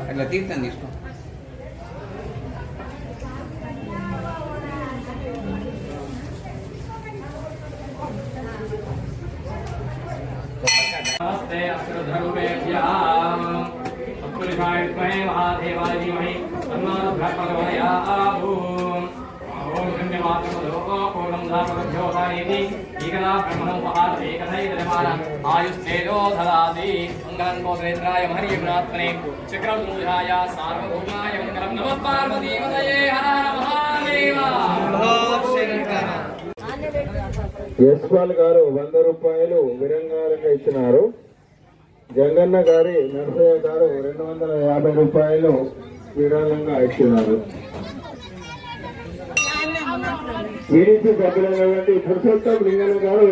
అట్లా తీర్థం తీసుకో. नमस्ते अस्त्रधरूपेभ्यः सत्पुरुषाय विद्महे महादेवाय धीमहि तन्नो प्रचोदयात्। ओम धन्यवादो पूर्णं धातुभ्यो धारेति एकदा ब्रह्मणो महादेव एकथैतमाना आयुस्तेजो ददाति। मंगलं कोत्रेन्द्राय हरियगुणात्मने चक्रधूषाय सार्वभौमाय मंगलं। नमः पार्वती पतये हर हर महादेव। యశ్వాల్ గారు 100 రూపాయలు విరంగాలకు ఇచ్చినారు. జంగన్న గారి నరసయ్య గారు 250 రూపాయలు విరాళంగా ఇచ్చినారు. ఈడీసీ సభ్యులైనటువంటి పురుషోత్తం లింగన్న గారు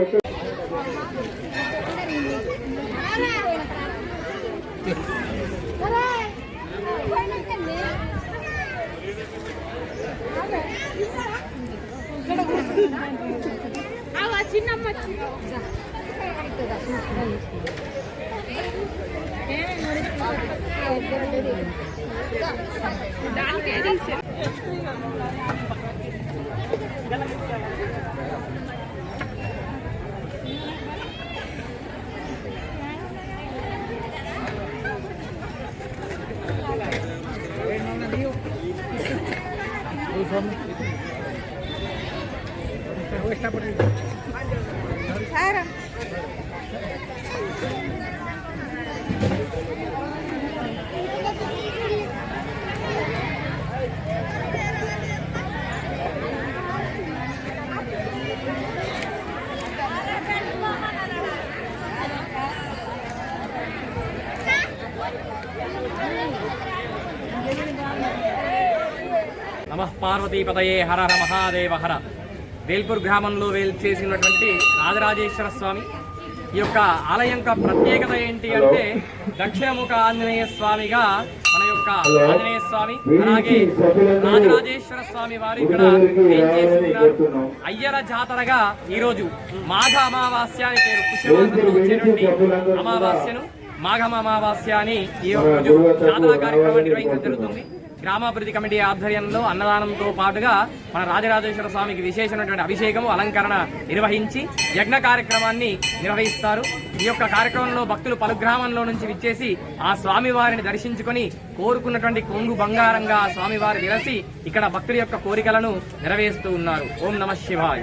చిన్నమ్మ నమః పార్వతీపతయే హర హర మహాదేవ హర. వేల్పూర్ గ్రామంలో వేల్చేసినటువంటి రాజరాజేశ్వర స్వామి ఈ యొక్క ఆలయం యొక్క ప్రత్యేకత ఏంటి అంటే దక్షిణముఖ ఆంజనేయ స్వామిగా మన యొక్క ఆంజనేయ స్వామి, అలాగే రాజరాజేశ్వర స్వామి వారు ఇక్కడ వేల్చేస్తున్నారు. అయ్యల జాతరగా ఈరోజు మాఘ అమావాస్య అని పేరు, పుష్యమాసంలో వచ్చేటువంటి అమావాస్యను మాఘమ అమావాస్య అని ఈ రోజు జాతర కార్యక్రమం నిర్వహించడం జరుగుతుంది. గ్రామాభివృద్ధి కమిటీ ఆధ్వర్యంలో అన్నదానంతో పాటుగా మన రాజరాజేశ్వర స్వామికి విశేషమైనటువంటి అభిషేకము అలంకరణ నిర్వహించి యజ్ఞ కార్యక్రమాన్ని నిర్వహిస్తారు. ఈ యొక్క కార్యక్రమంలో భక్తులు పలు గ్రామంలో నుంచి విచ్చేసి ఆ స్వామివారిని దర్శించుకొని కోరుకున్నటువంటి కొంగు బంగారంగా ఆ స్వామివారి విరసి ఇక్కడ భక్తుల యొక్క కోరికలను నెరవేరుస్తూ ఉన్నారు. ఓం నమః శివాయ.